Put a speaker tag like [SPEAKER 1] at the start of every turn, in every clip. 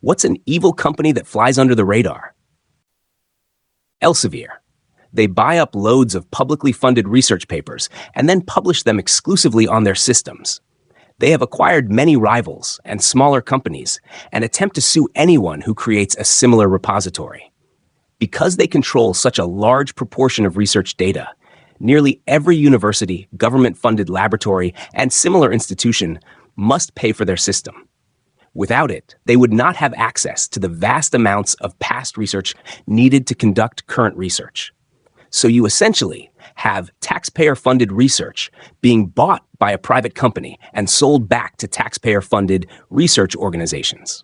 [SPEAKER 1] What's an evil company that flies under the radar? Elsevier. They buy up loads of publicly funded research papers and then publish them exclusively on their systems. They have acquired many rivals and smaller companies and attempt to sue anyone who creates a similar repository. Because they control such a large proportion of research data, nearly every university, government-funded laboratory, and similar institution must pay for their system. Without it, they would not have access to the vast amounts of past research needed to conduct current research. So you essentially have taxpayer-funded research being bought by a private company and sold back to taxpayer-funded research organizations.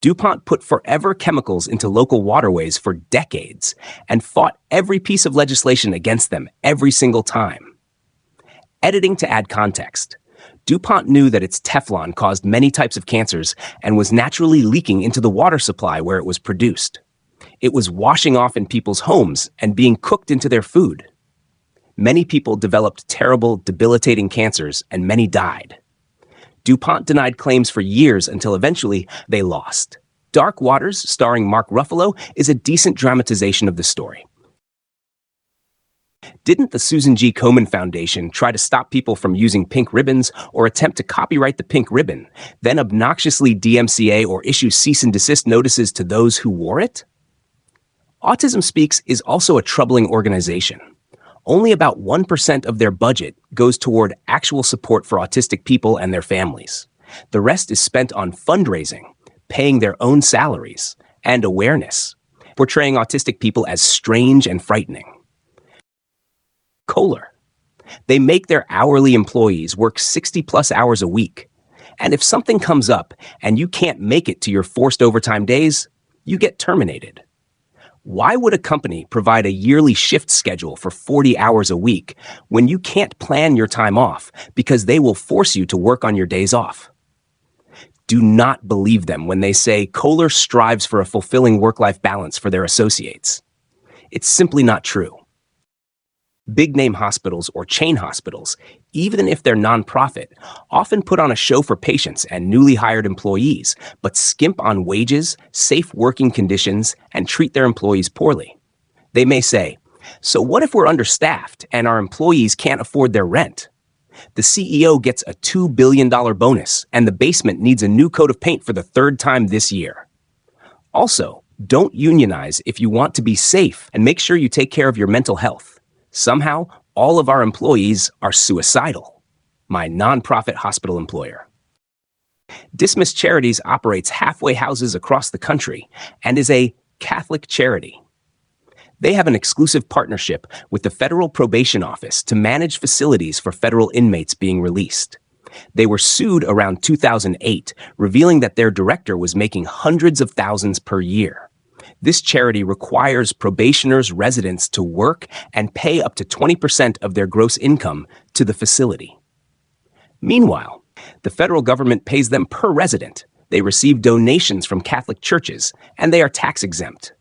[SPEAKER 1] DuPont put forever chemicals into local waterways for decades and fought every piece of legislation against them every single time. Editing to add context. DuPont knew that its Teflon caused many types of cancers and was naturally leaking into the water supply where it was produced. It was washing off in people's homes and being cooked into their food. Many people developed terrible, debilitating cancers, and many died. DuPont denied claims for years until eventually they lost. Dark Waters, starring Mark Ruffalo, is a decent dramatization of the story. Didn't the Susan G. Komen Foundation try to stop people from using pink ribbons or attempt to copyright the pink ribbon, then obnoxiously DMCA or issue cease and desist notices to those who wore it? Autism Speaks is also a troubling organization. Only about 1% of their budget goes toward actual support for autistic people and their families. The rest is spent on fundraising, paying their own salaries, and awareness, portraying autistic people as strange and frightening. Kohler. They make their hourly employees work 60-plus hours a week. And if something comes up and you can't make it to your forced overtime days, you get terminated. Why would a company provide a yearly shift schedule for 40 hours a week when you can't plan your time off because they will force you to work on your days off? Do not believe them when they say Kohler strives for a fulfilling work-life balance for their associates. It's simply not true. Big-name hospitals or chain hospitals, even if they're nonprofit, often put on a show for patients and newly hired employees, but skimp on wages, safe working conditions, and treat their employees poorly. They may say, "So what if we're understaffed and our employees can't afford their rent?" The CEO gets a $2 billion bonus, and the basement needs a new coat of paint for the third time this year. Also, don't unionize if you want to be safe, and make sure you take care of your mental health. Somehow, all of our employees are suicidal. My nonprofit hospital employer. Dismiss Charities operates halfway houses across the country and is a Catholic charity. They have an exclusive partnership with the Federal Probation Office to manage facilities for federal inmates being released. They were sued around 2008, revealing that their director was making hundreds of thousands per year. This charity requires probationers' residents to work and pay up to 20% of their gross income to the facility. Meanwhile, the federal government pays them per resident. They receive donations from Catholic churches, and they are tax exempt.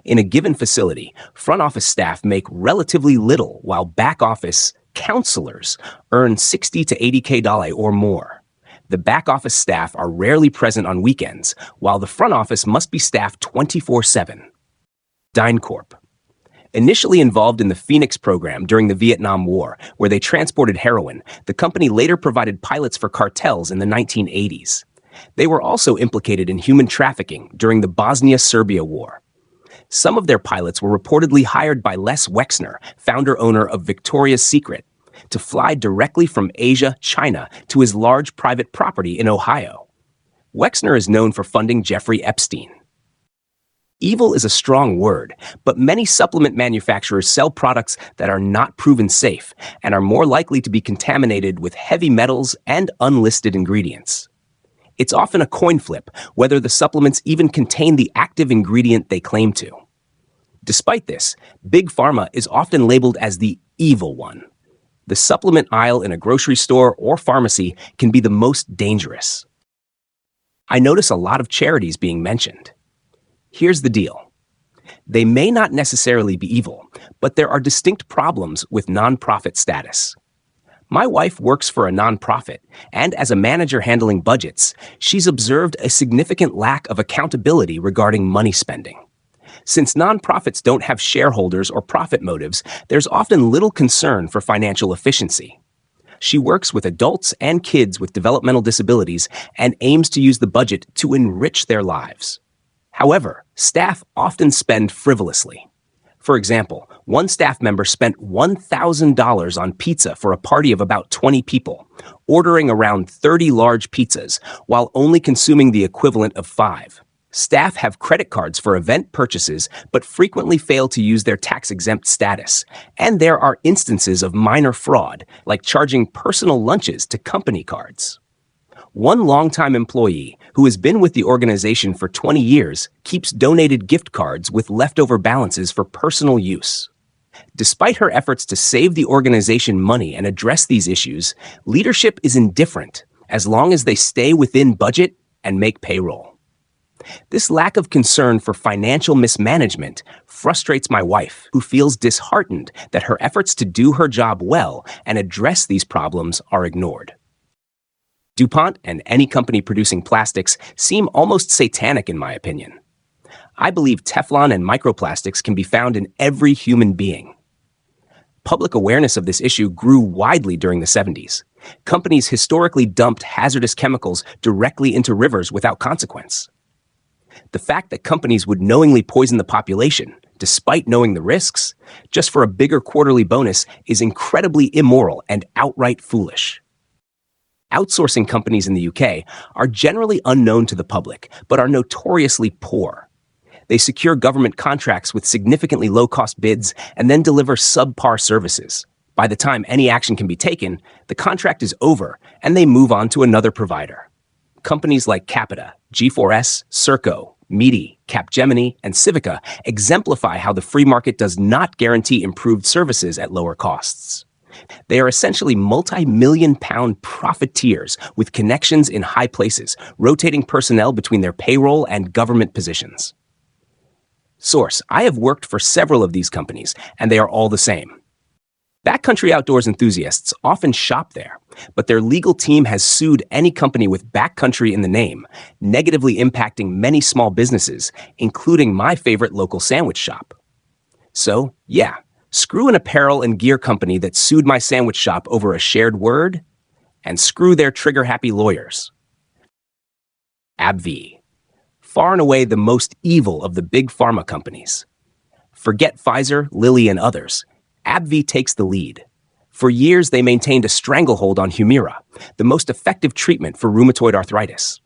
[SPEAKER 1] In a given facility, front office staff make relatively little, while back office counselors earn $60 to $80K or more. The back office staff are rarely present on weekends, while the front office must be staffed 24/7. DynCorp. Initially involved in the Phoenix program during the Vietnam War, where they transported heroin, the company later provided pilots for cartels in the 1980s. They were also implicated in human trafficking during the Bosnia-Serbia War. Some of their pilots were reportedly hired by Les Wexner, founder-owner of Victoria's Secret, to fly directly from Asia, China, to his large private property in Ohio. Wexner is known for funding Jeffrey Epstein. Evil is a strong word, but many supplement manufacturers sell products that are not proven safe and are more likely to be contaminated with heavy metals and unlisted ingredients. It's often a coin flip whether the supplements even contain the active ingredient they claim to. Despite this, Big Pharma is often labeled as the evil one. The supplement aisle in a grocery store or pharmacy can be the most dangerous. I notice a lot of charities being mentioned. Here's the deal. They may not necessarily be evil, but there are distinct problems with nonprofit status. My wife works for a nonprofit, and as a manager handling budgets, she's observed a significant lack of accountability regarding money spending. Since nonprofits don't have shareholders or profit motives, there's often little concern for financial efficiency. She works with adults and kids with developmental disabilities and aims to use the budget to enrich their lives. However, staff often spend frivolously. For example, one staff member spent $1,000 on pizza for a party of about 20 people, ordering around 30 large pizzas while only consuming the equivalent of 5. Staff have credit cards for event purchases but frequently fail to use their tax-exempt status, and there are instances of minor fraud, like charging personal lunches to company cards. One longtime employee, who has been with the organization for 20 years, keeps donated gift cards with leftover balances for personal use. Despite her efforts to save the organization money and address these issues, leadership is indifferent as long as they stay within budget and make payroll. This lack of concern for financial mismanagement frustrates my wife, who feels disheartened that her efforts to do her job well and address these problems are ignored. DuPont and any company producing plastics seem almost satanic in my opinion. I believe Teflon and microplastics can be found in every human being. Public awareness of this issue grew widely during the 70s. Companies historically dumped hazardous chemicals directly into rivers without consequence. The fact that companies would knowingly poison the population, despite knowing the risks, just for a bigger quarterly bonus is incredibly immoral and outright foolish. Outsourcing companies in the UK are generally unknown to the public, but are notoriously poor. They secure government contracts with significantly low-cost bids and then deliver subpar services. By the time any action can be taken, the contract is over and they move on to another provider. Companies like Capita, G4S, Serco, Meaty, Capgemini, and Civica exemplify how the free market does not guarantee improved services at lower costs. They are essentially multi-million-pound profiteers with connections in high places, rotating personnel between their payroll and government positions. Source: I have worked for several of these companies, and they are all the same. Backcountry outdoors enthusiasts often shop there, but their legal team has sued any company with backcountry in the name, negatively impacting many small businesses, including my favorite local sandwich shop. So, yeah, screw an apparel and gear company that sued my sandwich shop over a shared word, and screw their trigger-happy lawyers. AbbVie. Far and away the most evil of the big pharma companies. Forget Pfizer, Lilly, and others. AbbVie takes the lead. For years, they maintained a stranglehold on Humira, the most effective treatment for rheumatoid arthritis.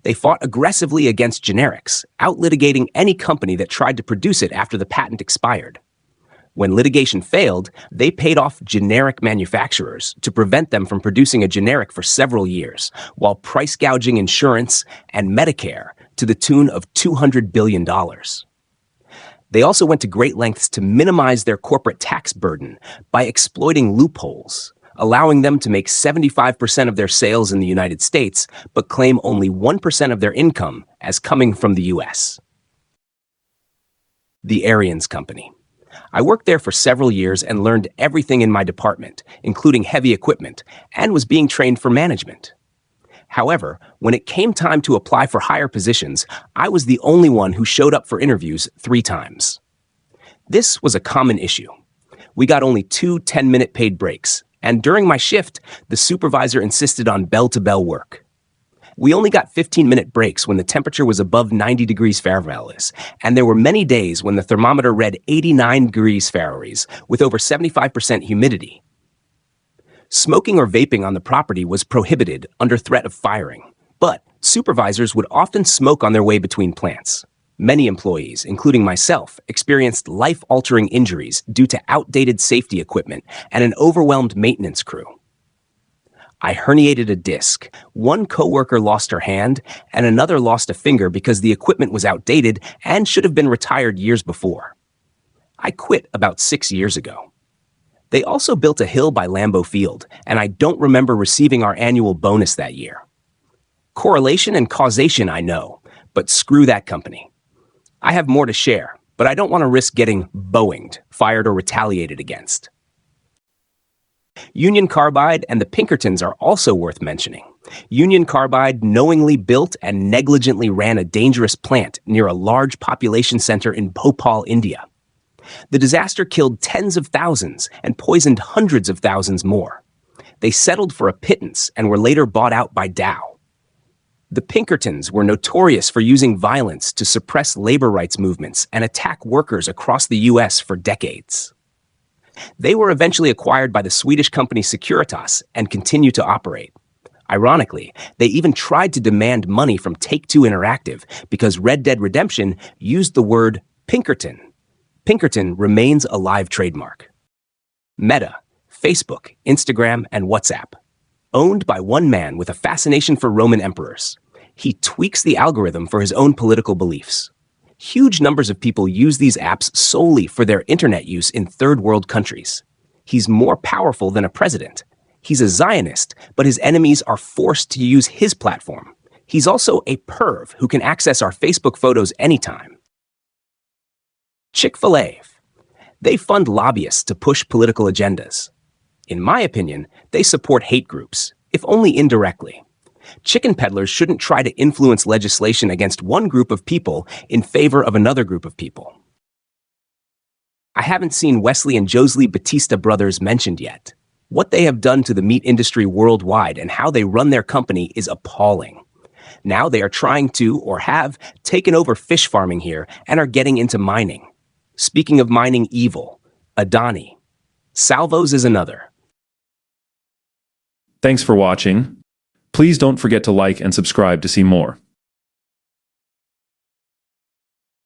[SPEAKER 1] They fought aggressively against generics, outlitigating any company that tried to produce it after the patent expired. When litigation failed, they paid off generic manufacturers to prevent them from producing a generic for several years, while price gouging insurance and Medicare to the tune of $200 billion. They also went to great lengths to minimize their corporate tax burden by exploiting loopholes, allowing them to make 75% of their sales in the United States, but claim only 1% of their income as coming from the U.S. The Arians Company. I worked there for several years and learned everything in my department, including heavy equipment, and was being trained for management. However, when it came time to apply for higher positions, I was the only one who showed up for interviews 3 times. This was a common issue. We got only 2 10-minute paid breaks, and during my shift, the supervisor insisted on bell-to-bell work. We only got 15-minute breaks when the temperature was above 90 degrees Fahrenheit, and there were many days when the thermometer read 89 degrees Fahrenheit with over 75% humidity. Smoking or vaping on the property was prohibited under threat of firing, but supervisors would often smoke on their way between plants. Many employees, including myself, experienced life-altering injuries due to outdated safety equipment and an overwhelmed maintenance crew. I herniated a disc, one coworker lost her hand, and another lost a finger because the equipment was outdated and should have been retired years before. I quit about 6 years ago. They also built a hill by Lambeau Field, and I don't remember receiving our annual bonus that year. Correlation and causation I know, but screw that company. I have more to share, but I don't want to risk getting Boeinged, fired, or retaliated against. Union Carbide and the Pinkertons are also worth mentioning. Union Carbide knowingly built and negligently ran a dangerous plant near a large population center in Bhopal, India. The disaster killed tens of thousands and poisoned hundreds of thousands more. They settled for a pittance and were later bought out by Dow. The Pinkertons were notorious for using violence to suppress labor rights movements and attack workers across the U.S. for decades. They were eventually acquired by the Swedish company Securitas and continue to operate. Ironically, they even tried to demand money from Take-Two Interactive because Red Dead Redemption used the word Pinkerton. Pinkerton remains a live trademark. Meta, Facebook, Instagram, and WhatsApp. Owned by one man with a fascination for Roman emperors. He tweaks the algorithm for his own political beliefs. Huge numbers of people use these apps solely for their internet use in third world countries. He's more powerful than a president. He's a Zionist, but his enemies are forced to use his platform. He's also a perv who can access our Facebook photos anytime. Chick-fil-A. They fund lobbyists to push political agendas. In my opinion, they support hate groups, if only indirectly. Chicken peddlers shouldn't try to influence legislation against one group of people in favor of another group of people. I haven't seen Wesley and Josley Batista brothers mentioned yet. What they have done to the meat industry worldwide and how they run their company is appalling. Now they are trying to, or have, taken over fish farming here and are getting into mining. Speaking of mining evil, Adani. Salvos is another.
[SPEAKER 2] Thanks for watching. Please don't forget to like and subscribe to see more.